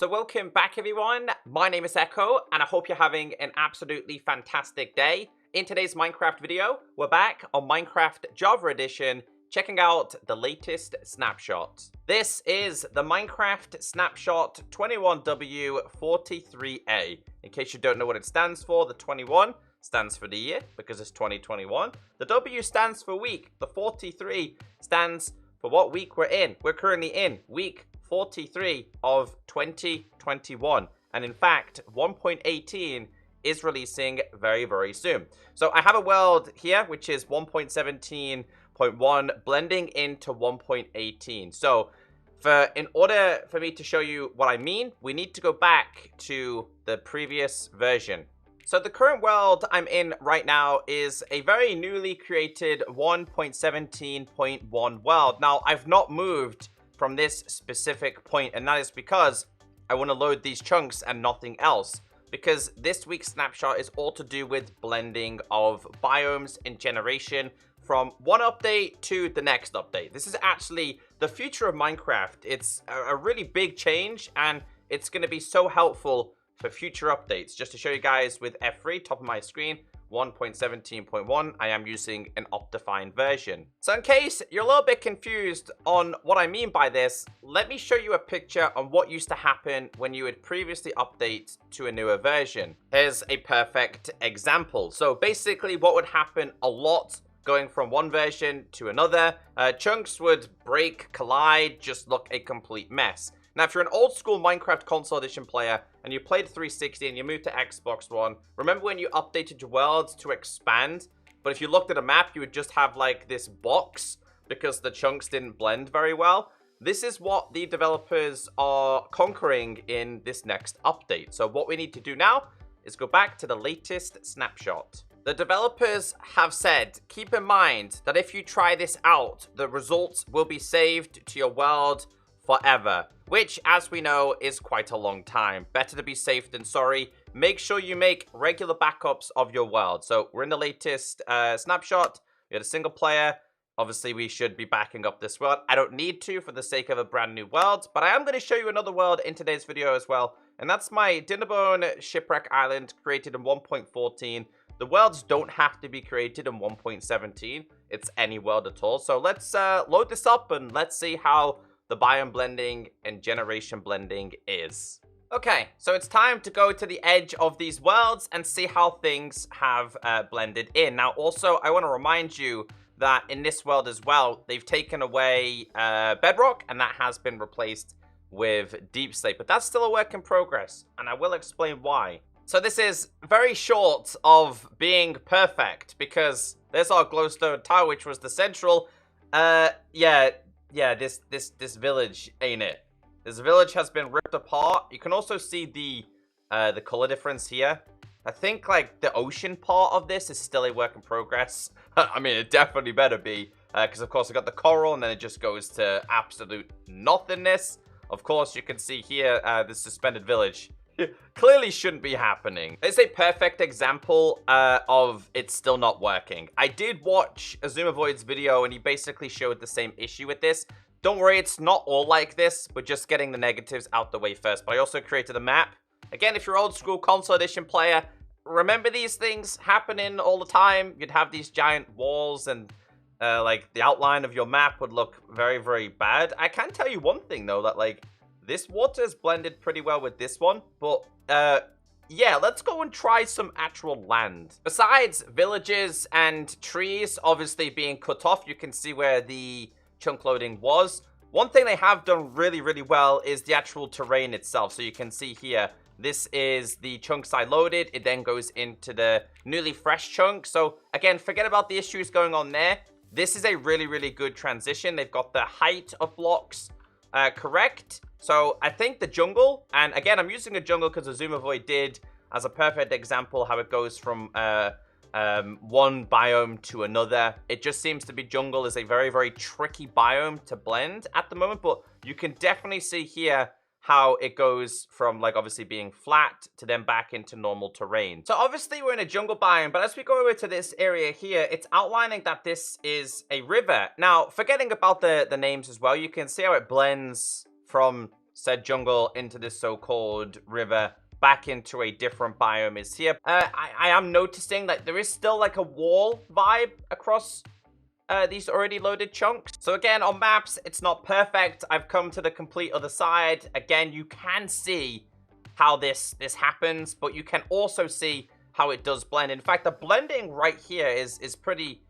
So welcome back everyone, my name is Echo and I hope you're having an absolutely fantastic day. In today's Minecraft video, we're back on Minecraft Java Edition, checking out the latest snapshot. This is the Minecraft Snapshot 21W43A. In case you don't know what it stands for, the 21 stands for the year because it's 2021. The W stands for week. The 43 stands for what week we're in. We're currently in week 43 of 2021. And in fact, 1.18 is releasing very, very soon. So I have a world here, which is 1.17.1 blending into 1.18. So in order for me to show you what I mean, we need to go back to the previous version. So the current world I'm in right now is a very newly created 1.17.1 world. Now, I've not moved from this specific point, and that is because I want to load these chunks and nothing else. Because this week's snapshot is all to do with blending of biomes in generation from one update to the next update. This is actually the future of Minecraft. It's a really big change, and it's going to be so helpful for future updates. Just to show you guys with F3, top of my screen, 1.17.1, I am using an Optifine version. So in case you're a little bit confused on what I mean by this, let me show you a picture on what used to happen when you would previously update to a newer version. Here's a perfect example. So basically what would happen a lot going from one version to another, chunks would break, collide, just look a complete mess. Now, if you're an old school Minecraft console edition player and you played 360 and you moved to Xbox One, remember when you updated your worlds to expand? But if you looked at a map, you would just have like this box because the chunks didn't blend very well. This is what the developers are conquering in this next update. So what we need to do now is go back to the latest snapshot. The developers have said, keep in mind that if you try this out, the results will be saved to your world forever, which, as we know, is quite a long time. Better to be safe than sorry. Make sure you make regular backups of your world. So we're in the latest snapshot. We had a single player. Obviously, we should be backing up this world. I don't need to for the sake of a brand new world, but I am going to show you another world in today's video as well. And that's my Dinnerbone Shipwreck Island created in 1.14. The worlds don't have to be created in 1.17. It's any world at all. So let's load this up and let's see how the biome blending and generation blending is. Okay, so it's time to go to the edge of these worlds and see how things have blended in. Now, also, I want to remind you that in this world as well, they've taken away Bedrock, and that has been replaced with deepslate. But that's still a work in progress, and I will explain why. So this is very short of being perfect, because there's our glowstone tower, which was the central. Yeah, this village ain't it. This village has been ripped apart. You can also see the color difference here. I think like the ocean part of this is still a work in progress. I mean, it definitely better be, because of course I got the coral and then it just goes to absolute nothingness. Of course, you can see here the suspended village. Clearly shouldn't be happening. It's a perfect example of it still not working. I did watch Azumavoid's video and he basically showed the same issue with this. Don't worry, it's not all like this, but just getting the negatives out the way first. But I also created a map. Again, if you're old school console edition player, remember these things happening all the time. You'd have these giant walls and like the outline of your map would look very, very bad. I can tell you one thing though, that like this water's blended pretty well with this one, but yeah, let's go and try some actual land. Besides villages and trees obviously being cut off, you can see where the chunk loading was. One thing they have done really, really well is the actual terrain itself. So you can see here, this is the chunks I loaded. It then goes into the newly fresh chunk. So again, forget about the issues going on there. This is a really, really good transition. They've got the height of blocks correct. So I think the jungle, and again, I'm using a jungle because Azumavoid did as a perfect example how it goes from one biome to another. It just seems to be jungle is a very, very tricky biome to blend at the moment, but you can definitely see here how it goes from like obviously being flat to then back into normal terrain. So obviously we're in a jungle biome, but as we go over to this area here, it's outlining that this is a river. Now, forgetting about the names as well, you can see how it blends from said jungle into this so-called river back into a different biome is here. I am noticing that there is still like a wall vibe across these already loaded chunks. So again, on maps, it's not perfect. I've come to the complete other side. Again, you can see how this happens, but you can also see how it does blend. In fact, the blending right here is pretty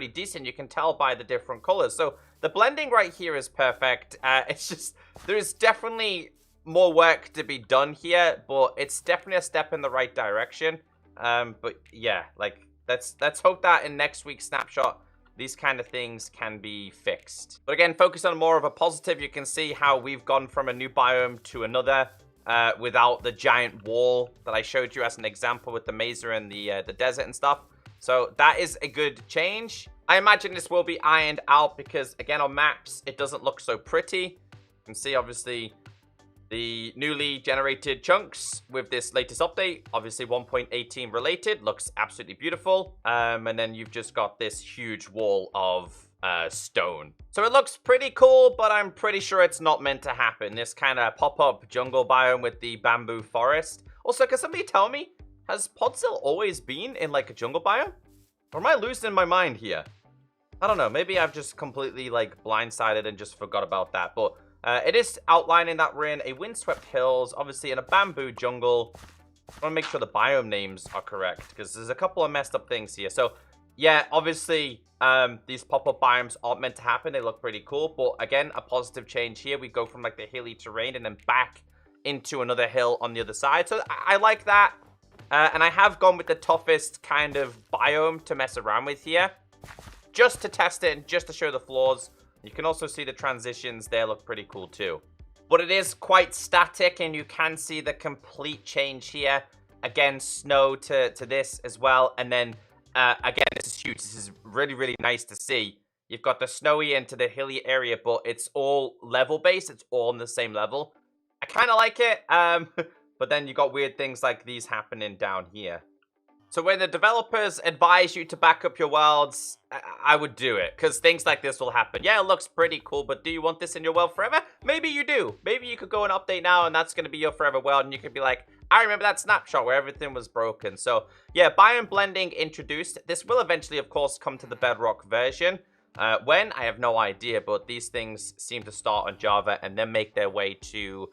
decent. You can tell by the different colors. So the blending right here is perfect. It's just, there is definitely more work to be done here, but it's definitely a step in the right direction. But yeah, like let's hope that in next week's snapshot, these kind of things can be fixed. But again, focus on more of a positive. You can see how we've gone from a new biome to another without the giant wall that I showed you as an example with the mesa and the desert and stuff. So that is a good change. I imagine this will be ironed out because, again, on maps, it doesn't look so pretty. You can see, obviously, the newly generated chunks with this latest update, obviously 1.18 related, looks absolutely beautiful. And then you've just got this huge wall of stone. So it looks pretty cool, but I'm pretty sure it's not meant to happen. This kind of pop-up jungle biome with the bamboo forest. Also, can somebody tell me, has Podzol always been in like a jungle biome? Or am I losing my mind here? I don't know. Maybe I've just completely like blindsided and just forgot about that. But it is outlining that we're in a windswept hills, obviously in a bamboo jungle. I want to make sure the biome names are correct because there's a couple of messed up things here. So yeah, obviously these pop-up biomes aren't meant to happen. They look pretty cool. But again, a positive change here. We go from like the hilly terrain and then back into another hill on the other side. So I like that. And I have gone with the toughest kind of biome to mess around with here, just to test it and just to show the flaws. You can also see the transitions there look pretty cool too. But it is quite static and you can see the complete change here. Again, snow to this as well. And then, again, this is huge. This is really, really nice to see. You've got the snowy into the hilly area, but it's all level based. It's all on the same level. I kind of like it. But then you got weird things like these happening down here. So when the developers advise you to back up your worlds, I would do it. Because things like this will happen. Yeah, it looks pretty cool, but do you want this in your world forever? Maybe you do. Maybe you could go and update now, and that's going to be your forever world. And you could be like, I remember that snapshot where everything was broken. So yeah, biome blending introduced. This will eventually, of course, come to the Bedrock version. When? I have no idea. But these things seem to start on Java and then make their way to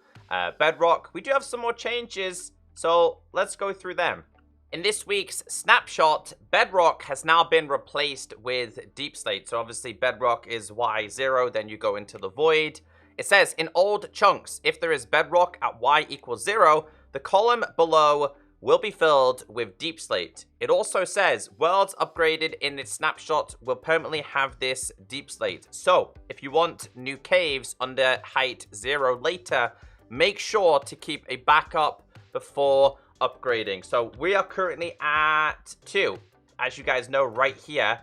Bedrock. We do have some more changes, so let's go through them. In this week's snapshot, Bedrock has now been replaced with deepslate. So obviously Bedrock is Y0, then you go into the void. It says, in old chunks, if there is bedrock at Y equals 0, the column below will be filled with deepslate. It also says, worlds upgraded in this snapshot will permanently have this deepslate. So if you want new caves under height 0 later, make sure to keep a backup before upgrading. So we are currently at 2. As you guys know, right here,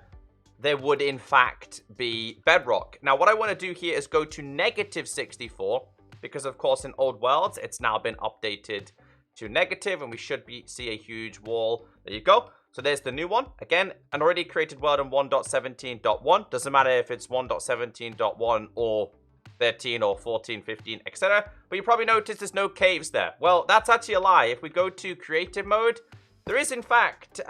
there would in fact be bedrock. Now, what I want to do here is go to -64, because of course in old worlds, it's now been updated to negative, and we should see a huge wall. There you go. So there's the new one. Again, an already created world in 1.17.1. Doesn't matter if it's 1.17.1 or 13 or 14, 15, etc. But you probably noticed there's no caves there. Well, that's actually a lie. If we go to creative mode, there is in fact,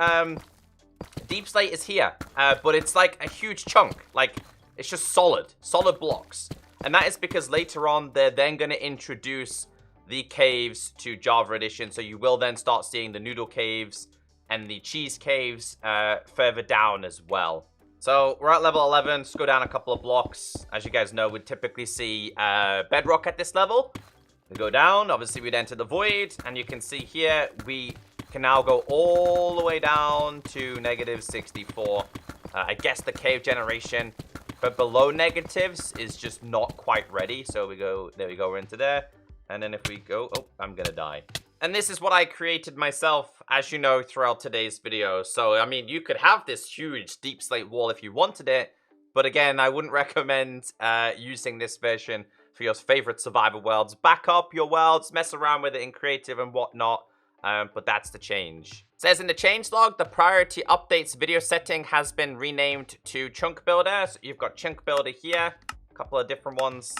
deep slate is here. But it's like a huge chunk. Like, it's just solid blocks. And that is because later on, they're then going to introduce the caves to Java Edition. So you will then start seeing the noodle caves and the cheese caves further down as well. So we're at level 11. Let's go down a couple of blocks. As you guys know, we'd typically see bedrock at this level. We go down. Obviously, we'd enter the void. And you can see here, we can now go all the way down to -64. I guess the cave generation for below negatives is just not quite ready. So we go, there we go, we're into there. And then if we go, oh, I'm going to die. And this is what I created myself, as you know, throughout today's video. So, I mean, you could have this huge deep slate wall if you wanted it. But again, I wouldn't recommend using this version for your favorite survival worlds. Back up your worlds, mess around with it in creative and whatnot. But that's the change. It says in the changelog, the priority updates video setting has been renamed to chunk builder. So you've got chunk builder here, a couple of different ones.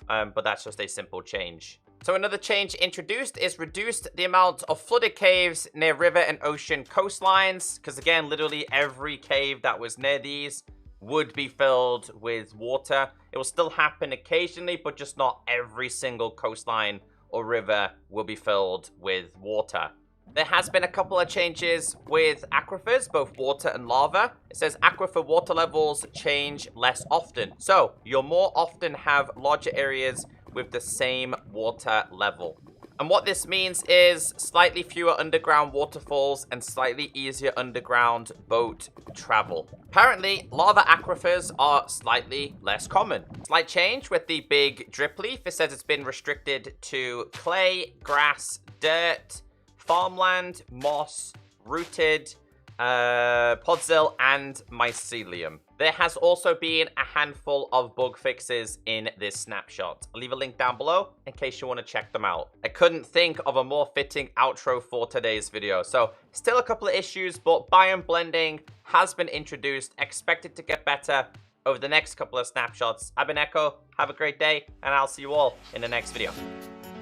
But that's just a simple change. So another change introduced is reduced the amount of flooded caves near river and ocean coastlines. Because again, literally every cave that was near these would be filled with water. It will still happen occasionally, but just not every single coastline or river will be filled with water. There has been a couple of changes with aquifers, both water and lava. It says aquifer water levels change less often. So you'll more often have larger areas with the same water level. And what this means is slightly fewer underground waterfalls and slightly easier underground boat travel. Apparently, lava aquifers are slightly less common. Slight change with the big drip leaf. It says it's been restricted to clay, grass, dirt, farmland, moss, rooted, podzol, and mycelium. There has also been a handful of bug fixes in this snapshot. I'll leave a link down below in case you want to check them out. I couldn't think of a more fitting outro for today's video. So still a couple of issues, but biome blending has been introduced, expected to get better over the next couple of snapshots. I've been Echo, have a great day, and I'll see you all in the next video.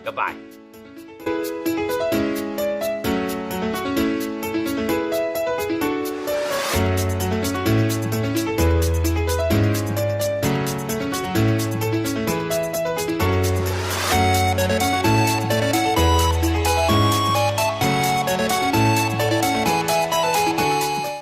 Goodbye.